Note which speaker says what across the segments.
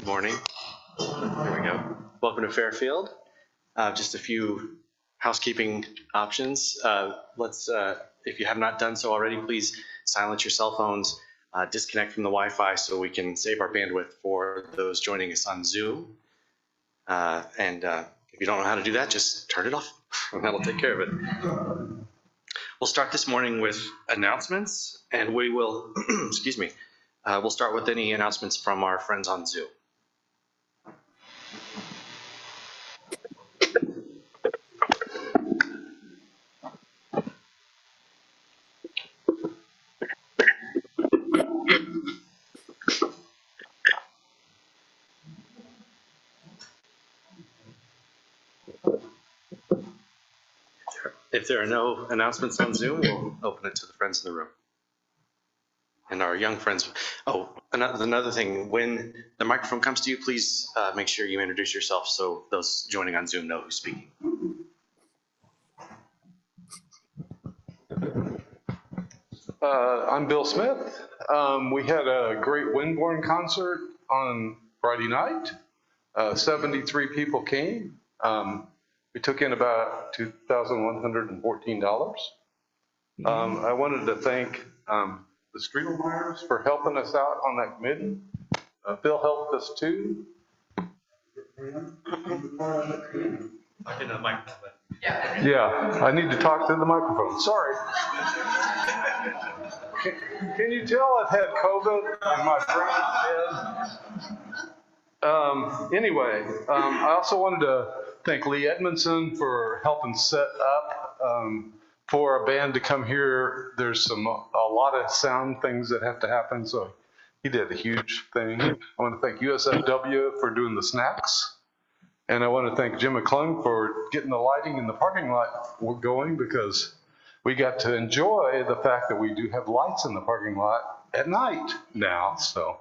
Speaker 1: Good morning. There we go. Welcome to Fairfield. Just a few housekeeping options. If you have not done so already, please silence your cell phones, disconnect from the Wi-Fi so we can save our bandwidth for those joining us on Zoom. If you don't know how to do that, just turn it off and that'll take care of it. We'll start this morning with announcements, and we will, excuse me, we'll start with any announcements from our friends on Zoom. If there are no announcements on Zoom, we'll open it to the friends in the room. And our young friends. Oh, another thing, when the microphone comes to you, please make sure you introduce yourself so those joining on Zoom know who's speaking.
Speaker 2: I'm Bill Smith. We had a great Windborne concert on Friday night. 73 people came. We took in about $2,114. I wanted to thank the Streetlemeyers for helping us out on that committee. Phil helped us too.
Speaker 1: I didn't have a microphone.
Speaker 2: Yeah, I need to talk to the microphone. Sorry. Can you tell I've had COVID and my brain is dead? Anyway, I also wanted to thank Lee Edmondson for helping set up for a band to come here. There's a lot of sound things that have to happen, so he did a huge thing. I want to thank USFW for doing the snacks, and I want to thank Jim McClung for getting the lighting in the parking lot going, because we got to enjoy the fact that we do have lights in the parking lot at night now. So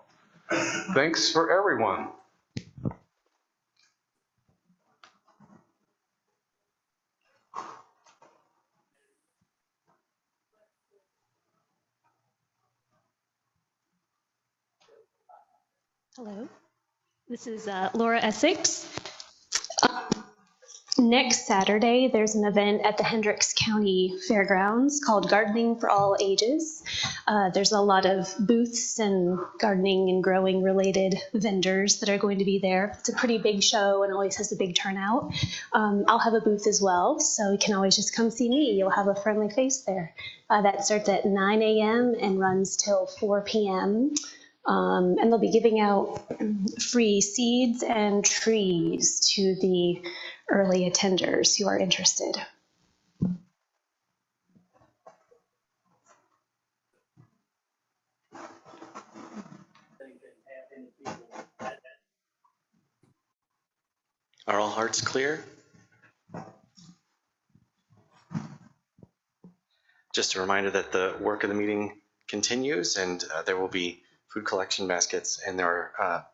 Speaker 2: thanks for everyone.
Speaker 3: Hello, this is Laura Essex. Next Saturday, there's an event at the Hendricks County Fairgrounds called Gardening for All Ages. There's a lot of booths and gardening and growing related vendors that are going to be there. It's a pretty big show and always has a big turnout. I'll have a booth as well, so you can always just come see me. You'll have a friendly face there. That starts at 9 a.m. and runs till 4 p.m. And they'll be giving out free seeds and trees to the early attenders who are interested.
Speaker 1: Are all hearts clear? Just a reminder that the work of the meeting continues, and there will be food collection baskets, and there are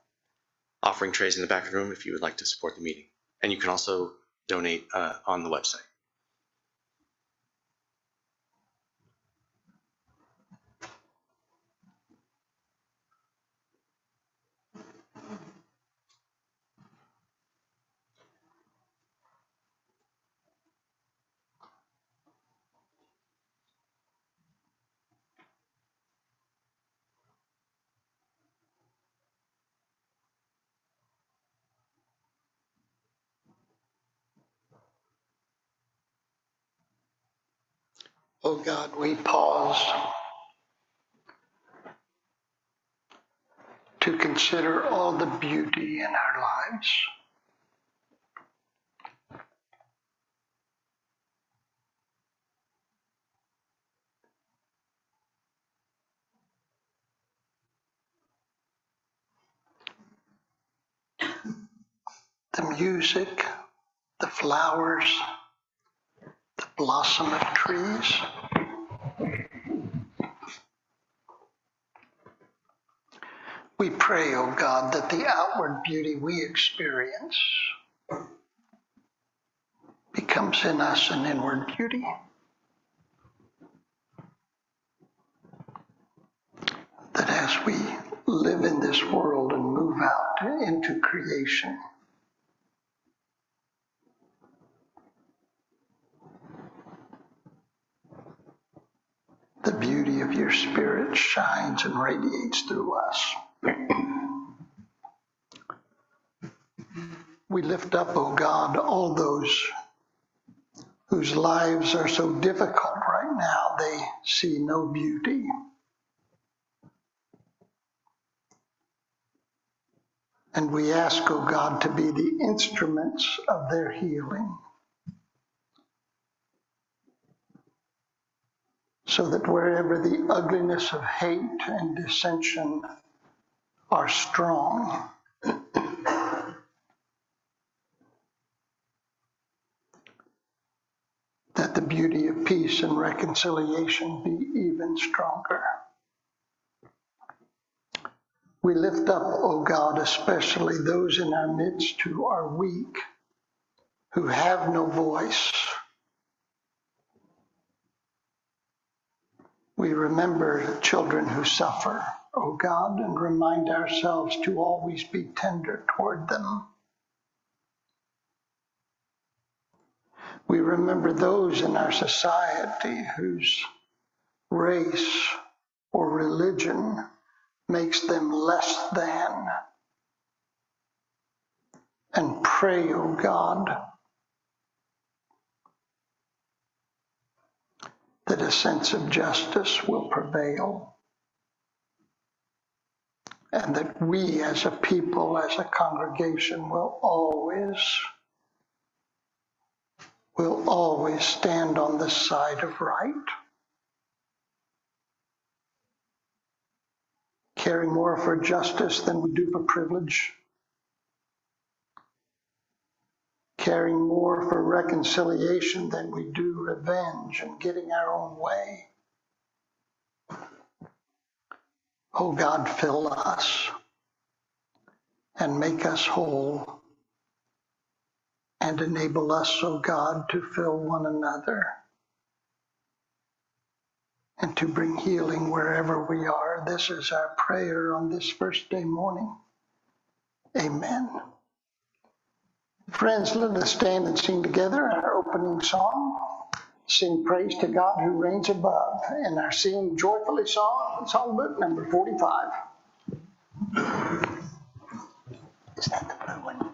Speaker 1: offering trays in the back of the room if you would like to support the meeting. And you can also donate on the website.
Speaker 4: Oh God, we pause to consider all the beauty in our lives. The music, the flowers, the blossom of trees. We pray, oh God, that the outward beauty we experience becomes in us an inward beauty. That as we live in this world and move out into creation. The beauty of your Spirit shines and radiates through us. We lift up, O God, all those whose lives are so difficult right now, they see no beauty. And we ask, O God, to be the instruments of their healing, so that wherever the ugliness of hate and dissension are strong, that the beauty of peace and reconciliation be even stronger. We lift up, O God, especially those in our midst who are weak, who have no voice. We remember children who suffer, O God, and remind ourselves to always be tender toward them. We remember those in our society whose race or religion makes them less than. And pray, O God, that a sense of justice will prevail, and that we as a people, as a congregation, will always stand on the side of right, caring more for justice than we do for privilege, caring more for reconciliation than we do revenge and getting our own way. Oh God, fill us and make us whole, and enable us, oh God, to fill one another and to bring healing wherever we are. This is our prayer on this first day morning. Amen. Friends, let us stand and sing together our opening song. Sing praise to God who reigns above. And our Sing Joyfully songbook number 45. Is that the blue one?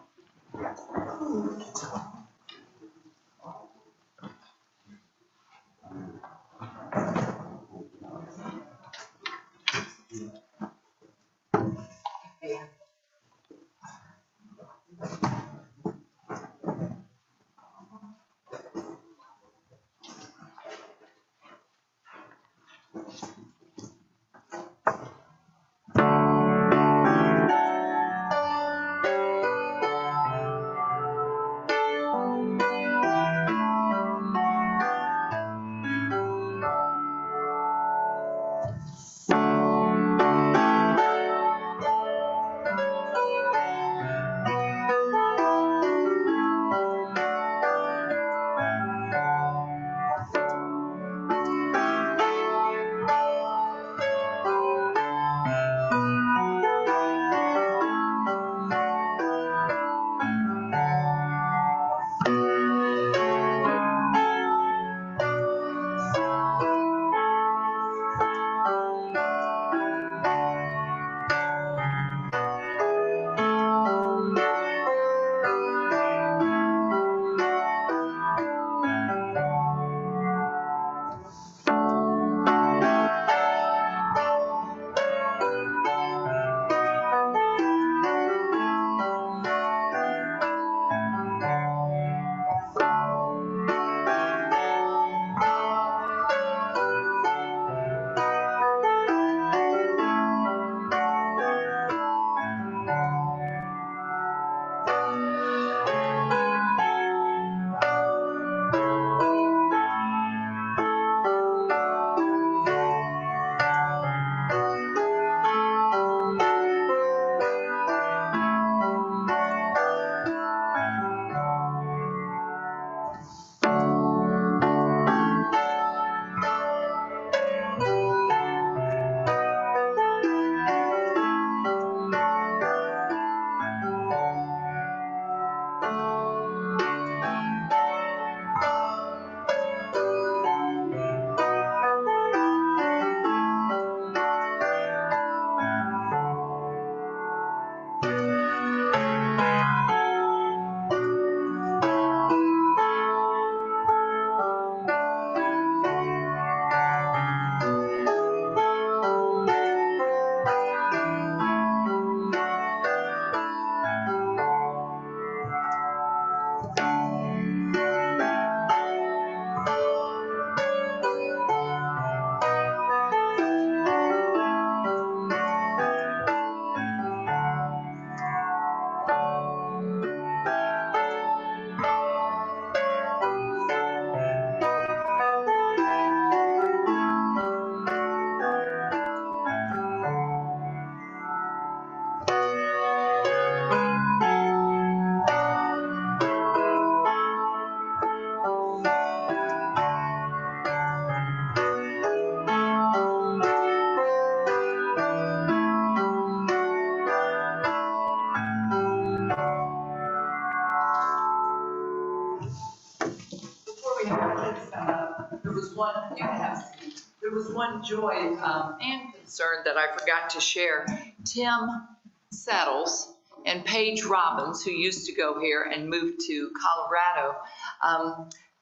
Speaker 5: one joy and concern that I forgot to share. Tim Settles and Paige Robbins, who used to go here and moved to Colorado,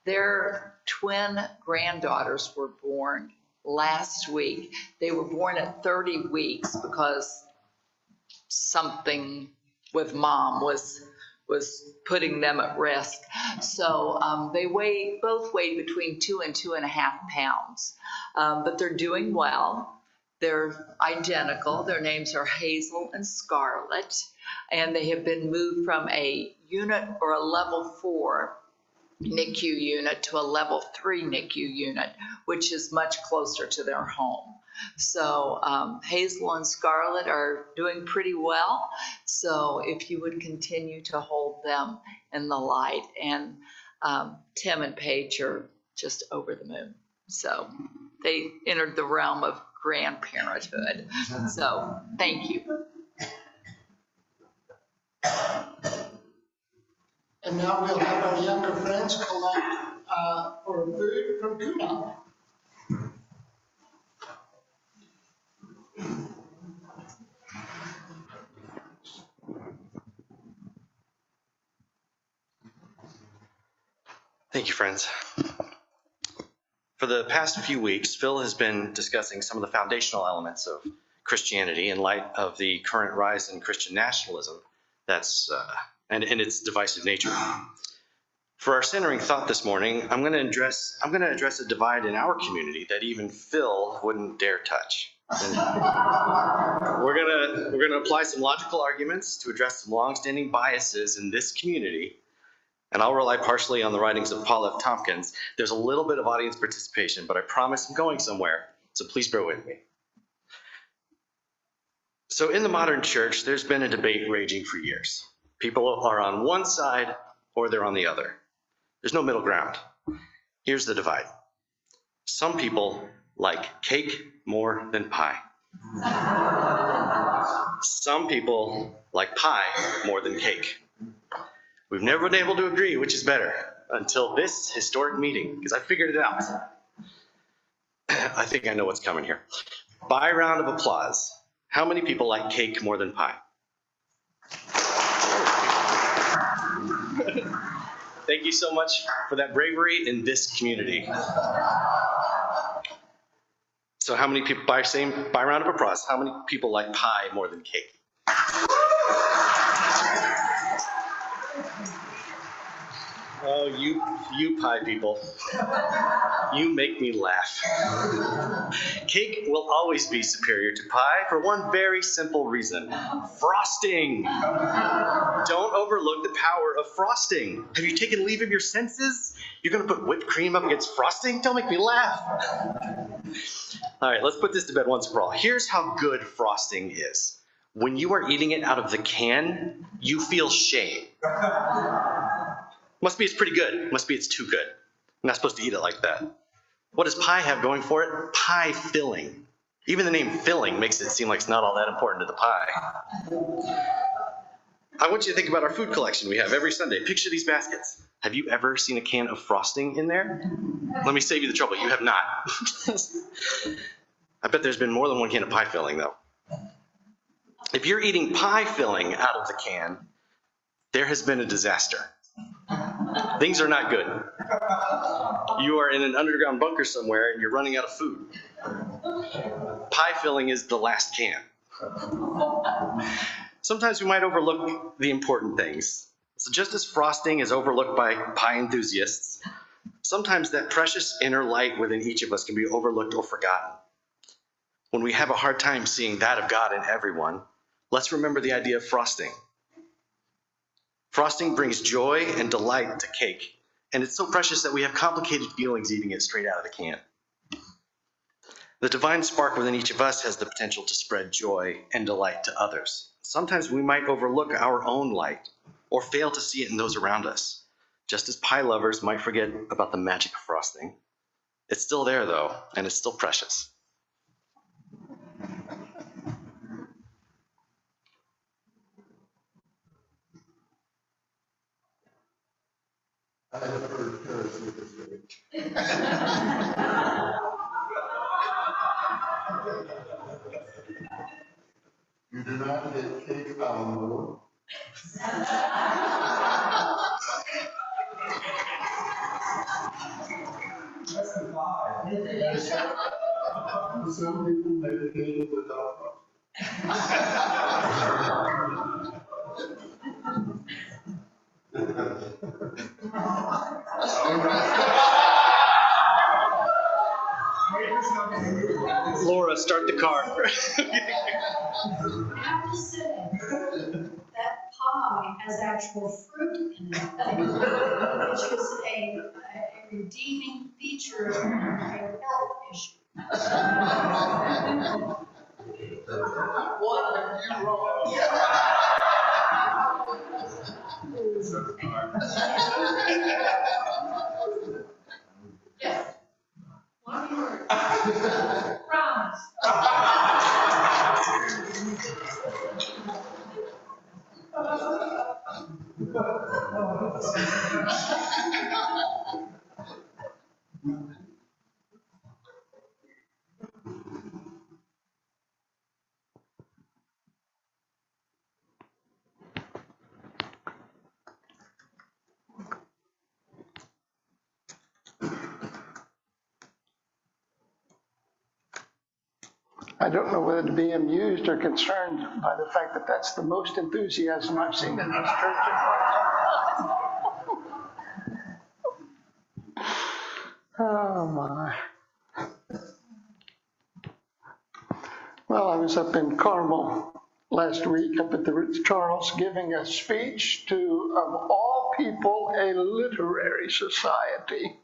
Speaker 5: their twin granddaughters were born last week. They were born at 30 weeks because something with mom was putting them at risk. So they both weighed between 2 and 2.5 pounds, but they're doing well. They're identical. Their names are Hazel and Scarlett, and they have been moved from a unit or a level 4 NICU unit to a level 3 NICU unit, which is much closer to their home. So Hazel and Scarlett are doing pretty well. So if you would continue to hold them in the light, and Tim and Paige are just over the moon. So they entered the realm of grandparenthood. So thank you.
Speaker 4: And now we'll have our younger friends collect for food from Gulley.
Speaker 1: Thank you, friends. For the past few weeks, Phil has been discussing some of the foundational elements of Christianity in light of the current rise in Christian nationalism and its divisive nature. For our centering thought this morning, I'm going to address a divide in our community that even Phil wouldn't dare touch. And we're going to apply some logical arguments to address some long-standing biases in this community. And I'll rely partially on the writings of Paul F. Tompkins. There's a little bit of audience participation, but I promise I'm going somewhere, so please bear with me. So in the modern church, there's been a debate raging for years. People are on one side or they're on the other. There's no middle ground. Here's the divide. Some people like cake more than pie. Some people like pie more than cake. We've never been able to agree which is better until this historic meeting, because I figured it out. I think I know what's coming here. By round of applause, how many people like cake more than pie? Thank you so much for that bravery in this community. So how many people, by round of applause, how many people like pie more than cake? Oh, you pie people. You make me laugh. Cake will always be superior to pie for one very simple reason. Frosting. Don't overlook the power of frosting. Have you taken leave of your senses? You're going to put whipped cream up against frosting? Don't make me laugh. All right, let's put this to bed once for all. Here's how good frosting is. When you are eating it out of the can, you feel shame. Must be it's pretty good. Must be it's too good. I'm not supposed to eat it like that. What does pie have going for it? Pie filling. Even the name filling makes it seem like it's not all that important to the pie. I want you to think about our food collection we have every Sunday. Picture these baskets. Have you ever seen a can of frosting in there? Let me save you the trouble. You have not. I bet there's been more than one can of pie filling, though. If you're eating pie filling out of the can, there has been a disaster. Things are not good. You are in an underground bunker somewhere and you're running out of food. Pie filling is the last can. Sometimes we might overlook the important things. So just as frosting is overlooked by pie enthusiasts, sometimes that precious inner light within each of us can be overlooked or forgotten. When we have a hard time seeing that of God in everyone, let's remember the idea of frosting. Frosting brings joy and delight to cake, and it's so precious that we have complicated feelings eating it straight out of the can. The divine spark within each of us has the potential to spread joy and delight to others. Sometimes we might overlook our own light or fail to see it in those around us, just as pie lovers might forget about the magic of frosting. It's still there, though, and it's still precious.
Speaker 6: That's the vibe. Some people meditated with dog.
Speaker 1: Laura, start the car.
Speaker 7: I have to say, that pie has actual fruit in it, which is a redeeming feature of a health issue.
Speaker 6: What have you wrong?
Speaker 7: Yes. One word. Promise.
Speaker 4: I don't know whether to be amused or concerned by the fact that that's the most enthusiasm I've seen in this church in a long time. Oh, my. Well, I was up in Carmel last week, up at the Ritz-Charles, giving a speech to, of all people, a literary society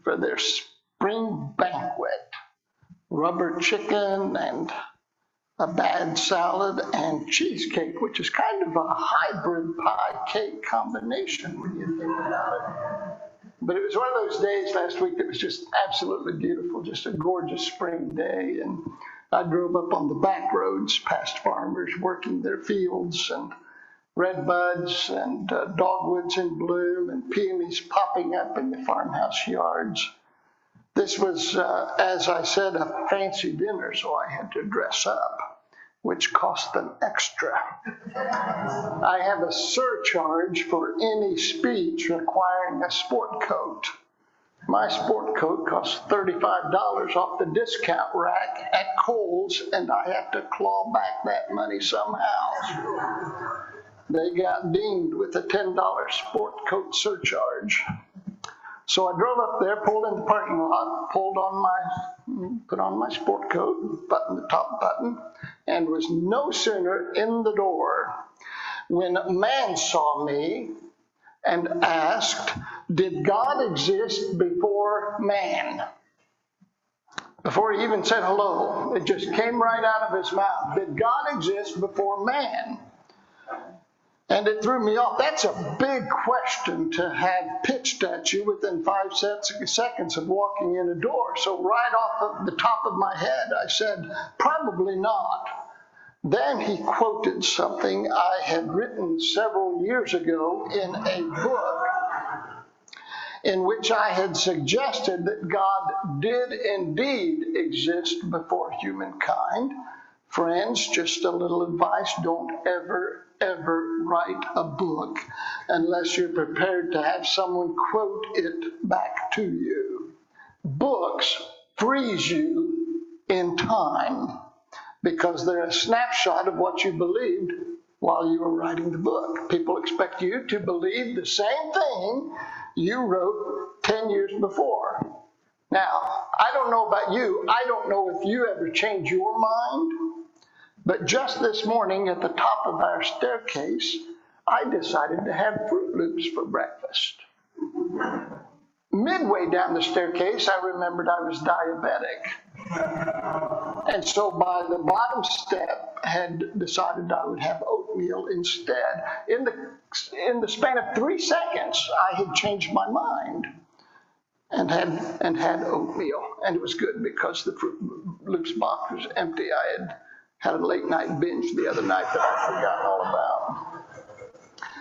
Speaker 4: for their spring banquet. Rubber chicken and a bad salad and cheesecake, which is kind of a hybrid pie cake combination when you think about it. But it was one of those days last week that was just absolutely beautiful, just a gorgeous spring day. And I drove up on the back roads past farmers working their fields and redbuds and dogwoods in bloom and peonies popping up in the farmhouse yards. This was, as I said, a fancy dinner, so I had to dress up, which cost them extra. I have a surcharge for any speech requiring a sport coat. My sport coat costs $35 off the discount rack at Kohl's, and I have to claw back that money somehow. They got dinged with a $10 sport coat surcharge. So I drove up there, pulled in the parking lot, put on my sport coat, buttoned the top button, and was no sooner in the door when a man saw me and asked, "Did God exist before man?" Before he even said hello, it just came right out of his mouth. Did God exist before man? And it threw me off. That's a big question to have pitched at you within 5 seconds of walking in a door. So right off of the top of my head, I said, probably not. Then he quoted something I had written several years ago in a book in which I had suggested that God did indeed exist before humankind. Friends, just a little advice, don't ever write a book unless you're prepared to have someone quote it back to you. Books freeze you in time because they're a snapshot of what you believed while you were writing the book. People expect you to believe the same thing you wrote 10 years before. Now, I don't know about you. I don't know if you ever change your mind. But just this morning at the top of our staircase, I decided to have Fruit Loops for breakfast. Midway down the staircase, I remembered I was diabetic. And so by the bottom step, had decided I would have oatmeal instead. In the span of 3 seconds, I had changed my mind and had oatmeal. And it was good because the Fruit Loops box was empty. I had a late night binge the other night that I forgot all about.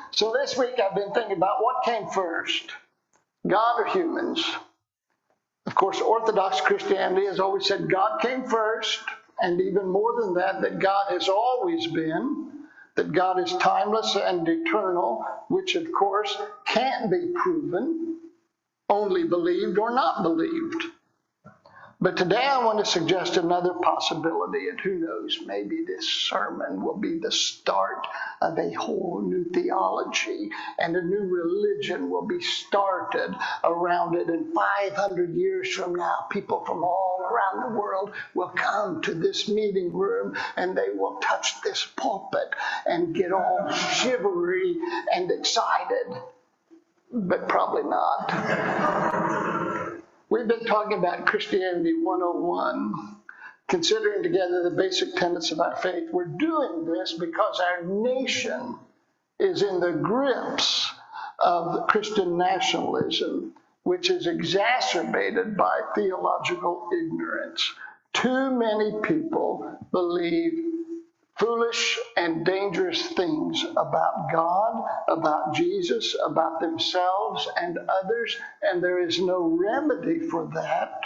Speaker 4: So this week I've been thinking about what came first, God or humans? Of course, Orthodox Christianity has always said God came first, and even more than that, that God has always been. that God is timeless and eternal, which of course can't be proven, only believed or not believed. But today I want to suggest another possibility, and who knows, maybe this sermon will be the start of a whole new theology, and a new religion will be started around it. And 500 years from now, people from all around the world will come to this meeting room, and they will touch this pulpit and get all shivery and excited, but probably not. We've been talking about Christianity 101, considering together the basic tenets of our faith. We're doing this because our nation is in the grips of Christian nationalism, which is exacerbated by theological ignorance. Too many people believe foolish and dangerous things about God, about Jesus, about themselves and others, and there is no remedy for that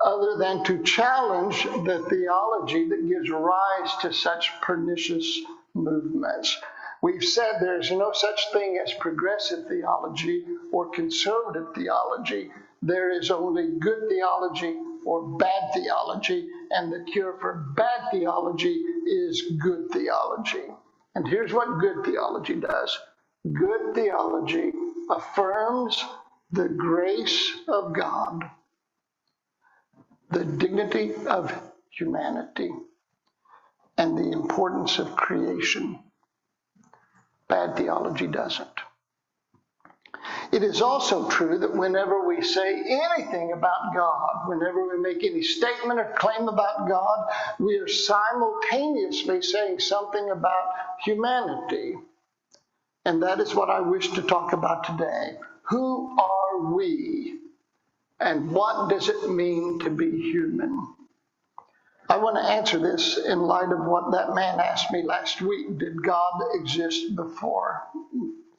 Speaker 4: other than to challenge the theology that gives rise to such pernicious movements. We've said there's no such thing as progressive theology or conservative theology. There is only good theology or bad theology, and the cure for bad theology is good theology. And here's what good theology does. Good theology affirms the grace of God, the dignity of humanity, and the importance of creation. Bad theology doesn't. It is also true that whenever we say anything about God, whenever we make any statement or claim about God, we are simultaneously saying something about humanity. And that is what I wish to talk about today. Who are we? And what does it mean to be human? I want to answer this in light of what that man asked me last week. Did God exist before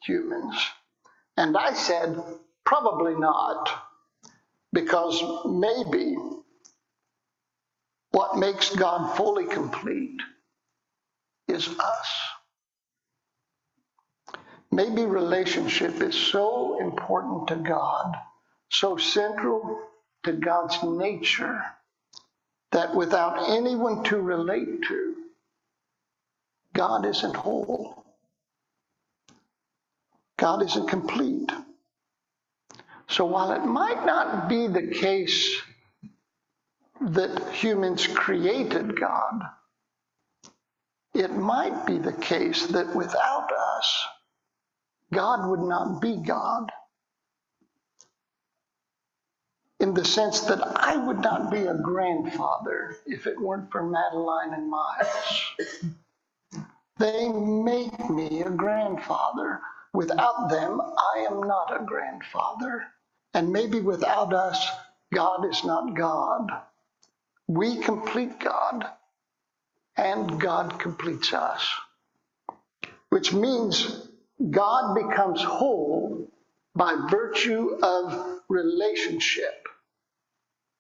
Speaker 4: humans? And I said, probably not, because maybe what makes God fully complete is us. Maybe relationship is so important to God, so central to God's nature, that without anyone to relate to, God isn't whole. God isn't complete. So while it might not be the case that humans created God, it might be the case that without us, God would not be God. In the sense that I would not be a grandfather if it weren't for Madeline and Miles. They make me a grandfather. Without them, I am not a grandfather. And maybe without us, God is not God. We complete God, and God completes us. Which means God becomes whole by virtue of relationship.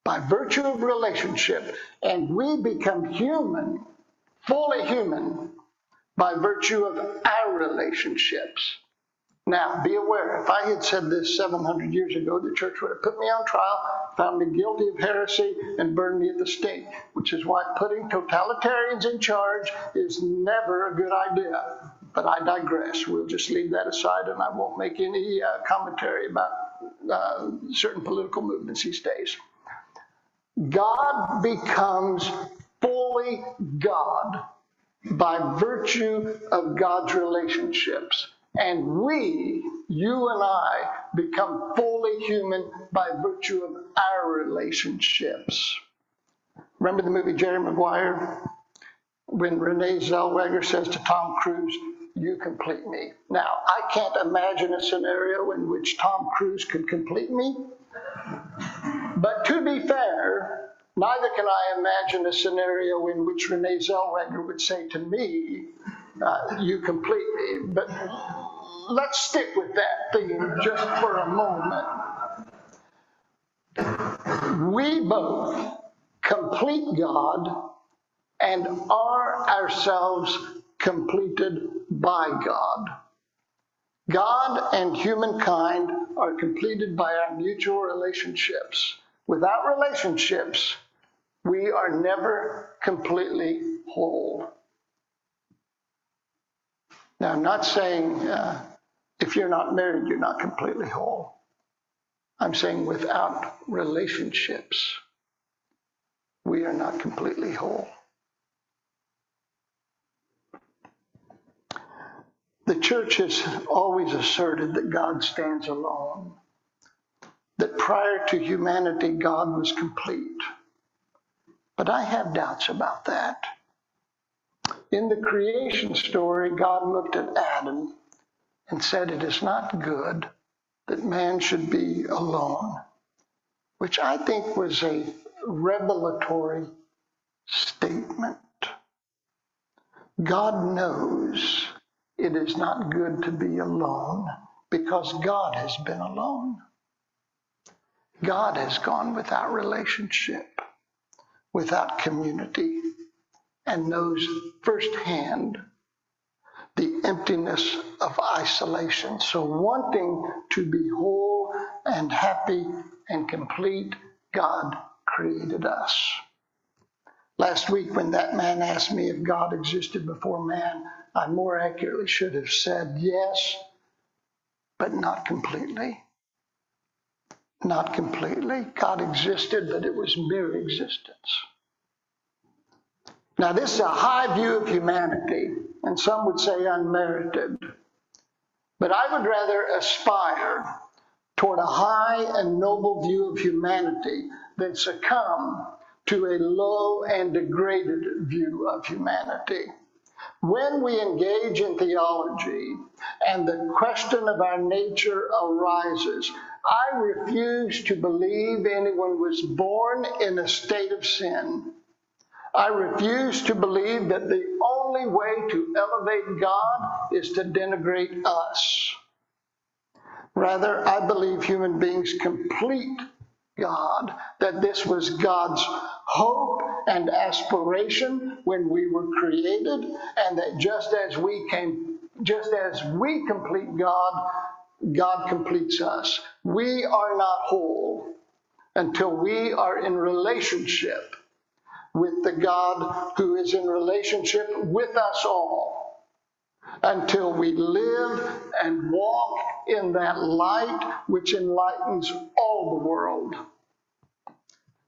Speaker 4: By virtue of relationship. And we become human, fully human, by virtue of our relationships. Now, be aware, if I had said this 700 years ago, the church would have put me on trial, found me guilty of heresy, and burned me at the stake, which is why putting totalitarians in charge is never a good idea. But I digress. We'll just leave that aside, and I won't make any commentary about certain political movements these days. God becomes fully God by virtue of God's relationships. And we, you and I, become fully human by virtue of our relationships. Remember the movie Jerry Maguire? When Renee Zellweger says to Tom Cruise, "You complete me." Now, I can't imagine a scenario in which Tom Cruise could complete me. But to be fair, neither can I imagine a scenario in which Renee Zellweger would say to me, "You complete me." But let's stick with that theme just for a moment. We both complete God and are ourselves completed by God. God and humankind are completed by our mutual relationships. Without relationships, we are never completely whole. Now, I'm not saying if you're not married, you're not completely whole. I'm saying without relationships, we are not completely whole. The church has always asserted that God stands alone, that prior to humanity, God was complete. But I have doubts about that. In the creation story, God looked at Adam and said, "It is not good that man should be alone," which I think was a revelatory statement. God knows it is not good to be alone because God has been alone. God has gone without relationship, without community, and knows firsthand the emptiness of isolation. So wanting to be whole and happy and complete, God created us. Last week when that man asked me if God existed before man, I more accurately should have said yes, but not completely. Not completely. God existed, but it was mere existence. Now, this is a high view of humanity, and some would say unmerited. But I would rather aspire toward a high and noble view of humanity than succumb to a low and degraded view of humanity. When we engage in theology and the question of our nature arises, I refuse to believe anyone was born in a state of sin. I refuse to believe that the only way to elevate God is to denigrate us. Rather, I believe human beings complete God, that this was God's hope and aspiration when we were created, and that just as we complete God, God completes us. We are not whole until we are in relationship with the God who is in relationship with us all, until we live and walk in that light which enlightens all the world.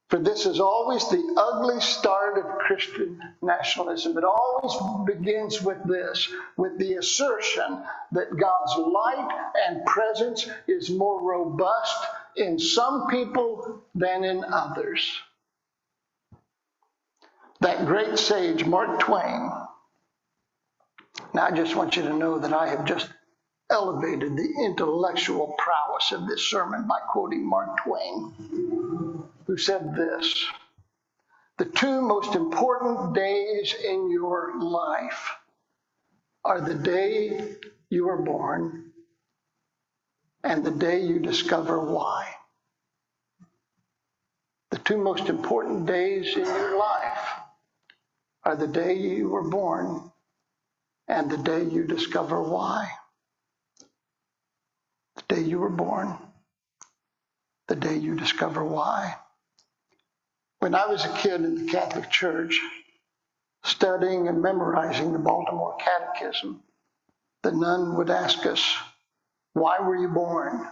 Speaker 4: For this is always the ugly start of Christian nationalism. It always begins with this, with the assertion that God's light and presence is more robust in some people than in others. That great sage, Mark Twain. Now, I just want you to know that I have just elevated the intellectual prowess of this sermon by quoting Mark Twain, who said this: "The two most important days in your life are the day you were born and the day you discover why." The two most important days in your life are the day you were born and the day you discover why. The day you were born, the day you discover why. When I was a kid in the Catholic Church, studying and memorizing the Baltimore Catechism, the nun would ask us, "Why were you born?"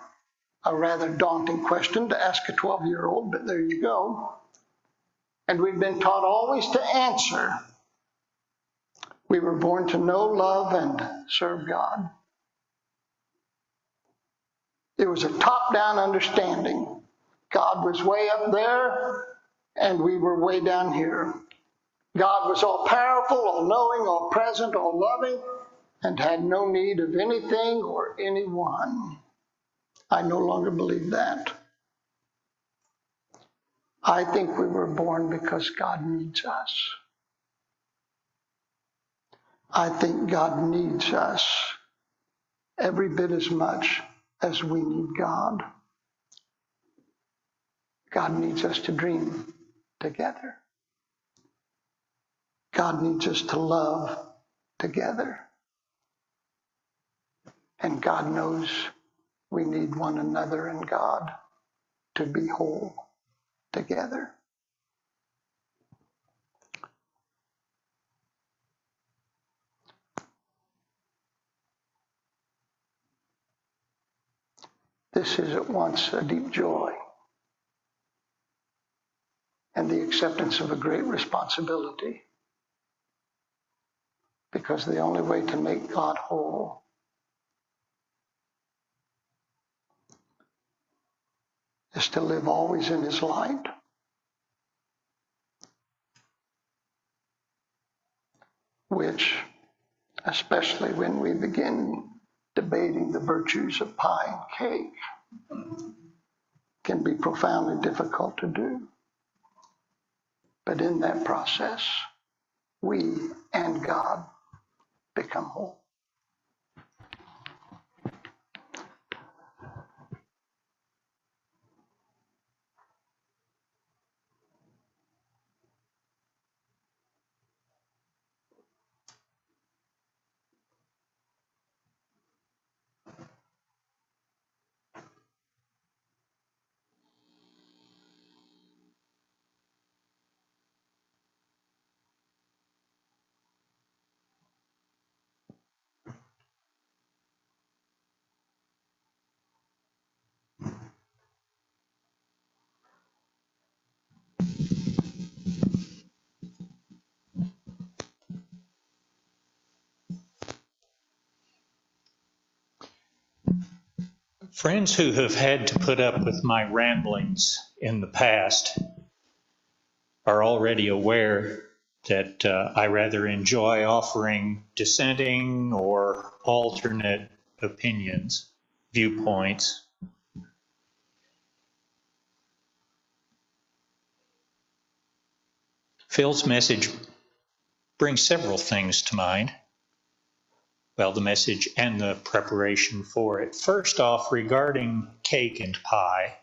Speaker 4: A rather daunting question to ask a 12-year-old, but there you go. And we've been taught always to answer, "We were born to know, love, and serve God." It was a top-down understanding. God was way up there, and we were way down here. God was all-powerful, all-knowing, all-present, all-loving, and had no need of anything or anyone. I no longer believe that. I think we were born because God needs us. I think God needs us every bit as much as we need God. God needs us to dream together. God needs us to love together. And God knows we need one another and God to be whole together. This is at once a deep joy and the acceptance of a great responsibility, because the only way to make God whole is to live always in his light, which, especially when we begin debating the virtues of pie and cake, can be profoundly difficult to do. But in that process, we and God become whole.
Speaker 8: Friends who have had to put up with my ramblings in the past are already aware that I rather enjoy offering dissenting or alternate opinions, viewpoints. Phil's message brings several things to mind. Well, the message and the preparation for it. First off, regarding cake and pie.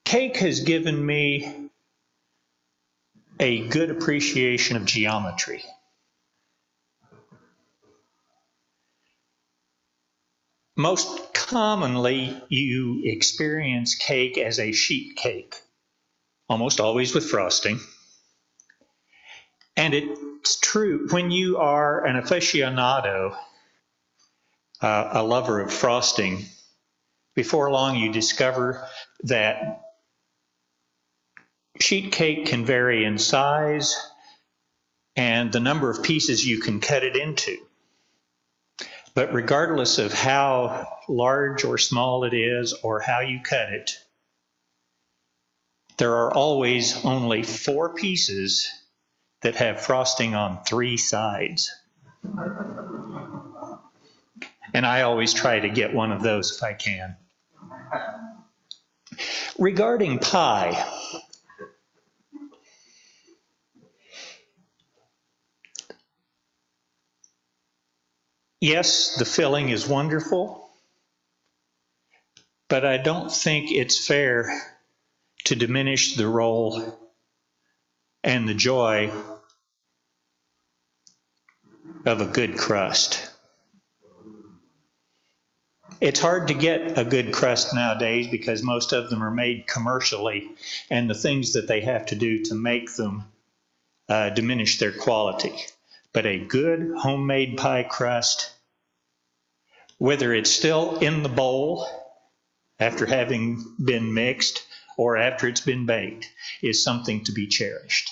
Speaker 8: Cake has given me a good appreciation of geometry. Most commonly, you experience cake as a sheet cake, almost always with frosting. And it's true, when you are an aficionado, a lover of frosting, before long you discover that sheet cake can vary in size and the number of pieces you can cut it into. But regardless of how large or small it is or how you cut it, there are always only 4 pieces that have frosting on 3 sides. And I always try to get one of those if I can. Regarding pie, yes, the filling is wonderful, but I don't think it's fair to diminish the role and the joy of a good crust. It's hard to get a good crust nowadays because most of them are made commercially, and the things that they have to do to make them diminish their quality. But a good homemade pie crust, whether it's still in the bowl after having been mixed or after it's been baked, is something to be cherished.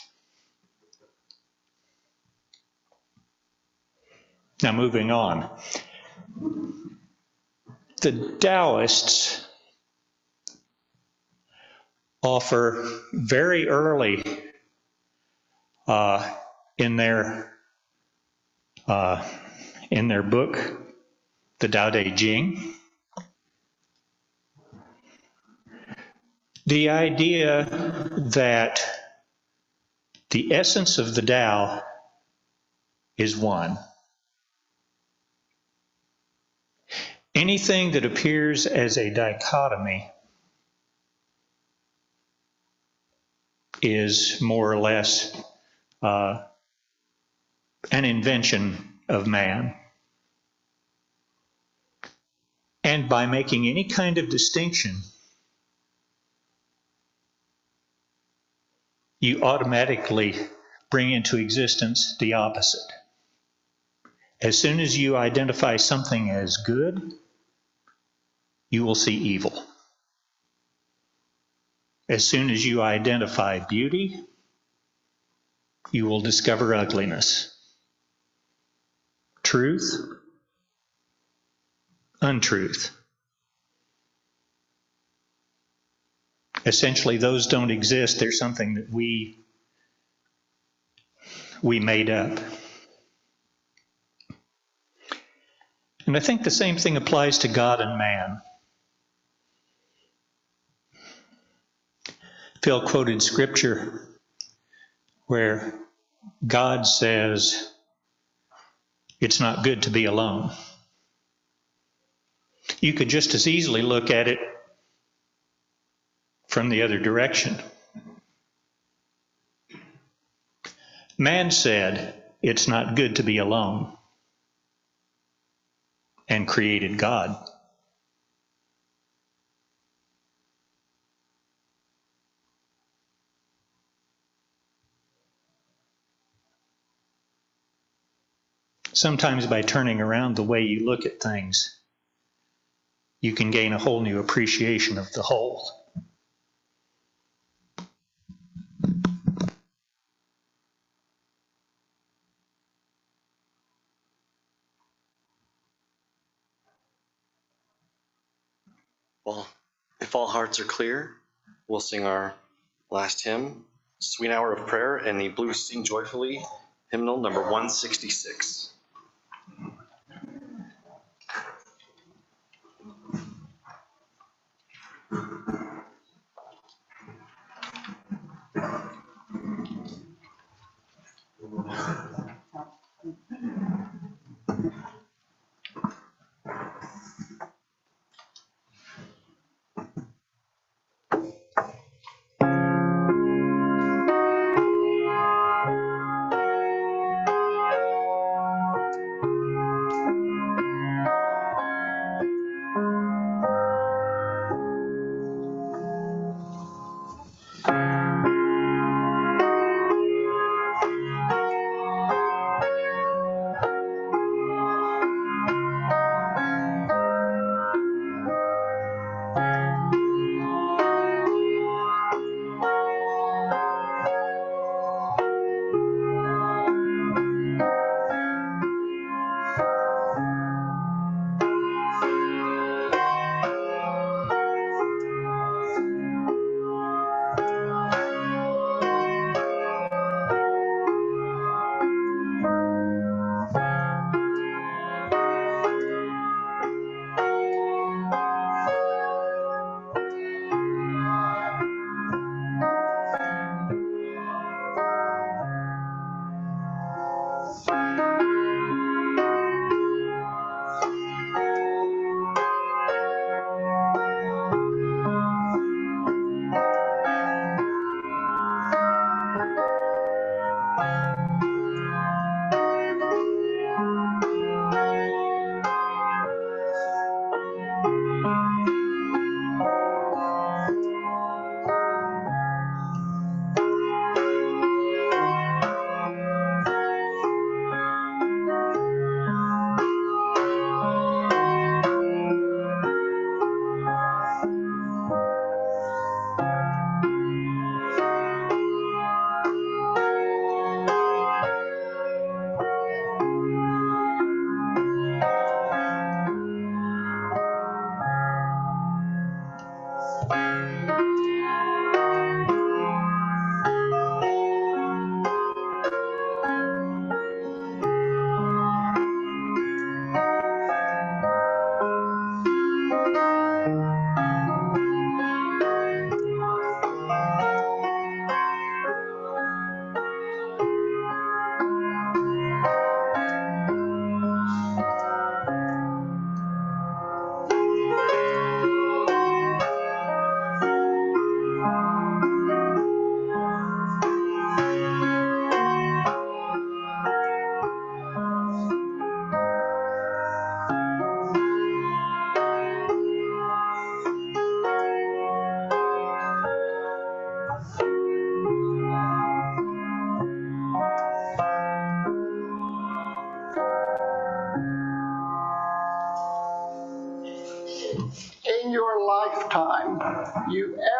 Speaker 8: Now moving on. The Taoists offer very early in their book, the Tao Te Ching, the idea that the essence of the Tao is one. Anything that appears as a dichotomy is more or less an invention of man. And by making any kind of distinction, you automatically bring into existence the opposite. As soon as you identify something as good, you will see evil. As soon as you identify beauty, you will discover ugliness. Truth, untruth. Essentially, those don't exist. They're something that we made up. And I think the same thing applies to God and man. Phil quoted scripture where God says, it's not good to be alone. You could just as easily look at it from the other direction. Man said, it's not good to be alone, and created God. Sometimes by turning around the way you look at things, you can gain a whole new appreciation of the whole.
Speaker 1: Well, if all hearts are clear, we'll sing our last hymn, Sweet Hour of Prayer, and the Blues Sing Joyfully, hymnal number 166.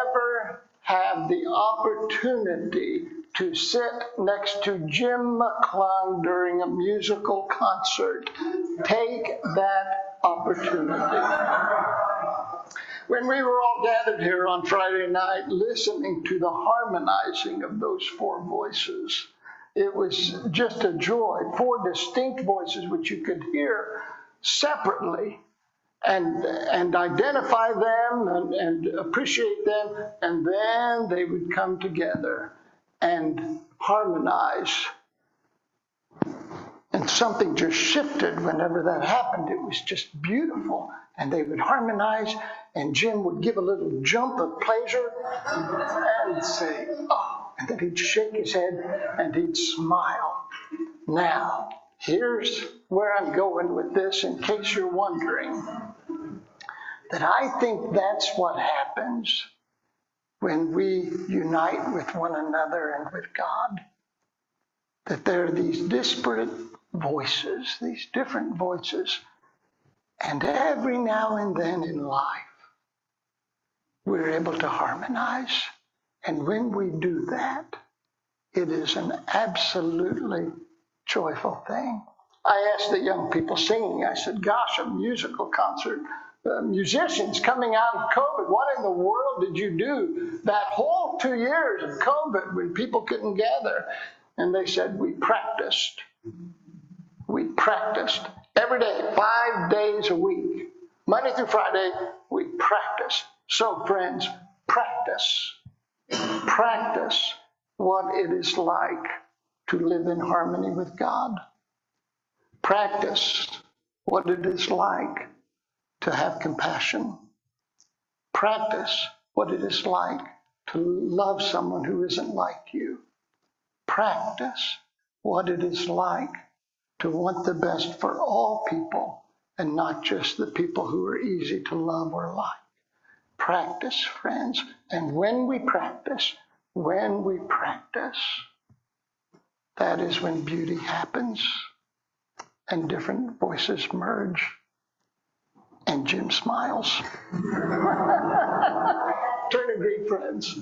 Speaker 4: ever have the opportunity to sit next to Jim McClung during a musical concert, take that opportunity. When we were all gathered here on Friday night listening to the harmonizing of those four voices, it was just a joy. Four distinct voices which you could hear separately and identify them and appreciate them, and then they would come together and harmonize. And something just shifted whenever that happened. It was just beautiful. And they would harmonize, and Jim would give a little jump of pleasure and say, oh, and then he'd shake his head and he'd smile. Now, here's where I'm going with this, in case you're wondering, that I think that's what happens when we unite with one another and with God. That there are these disparate voices, these different voices, and every now and then in life, we're able to harmonize. And when we do that, it is an absolutely joyful thing. I asked the young people singing, I said, gosh, a musical concert, musicians coming out of COVID, what in the world did you do that whole 2 years of COVID when people couldn't gather? And they said, we practiced. We practiced every day, 5 days a week. Monday through Friday, we practiced. So friends, practice. Practice what it is like to live in harmony with God. Practice what it is like to have compassion. Practice what it is like to love someone who isn't like you. Practice what it is like to want the best for all people and not just the people who are easy to love or like. Practice, friends. And when we practice, that is when beauty happens and different voices merge and Jim smiles. Turn to great friends.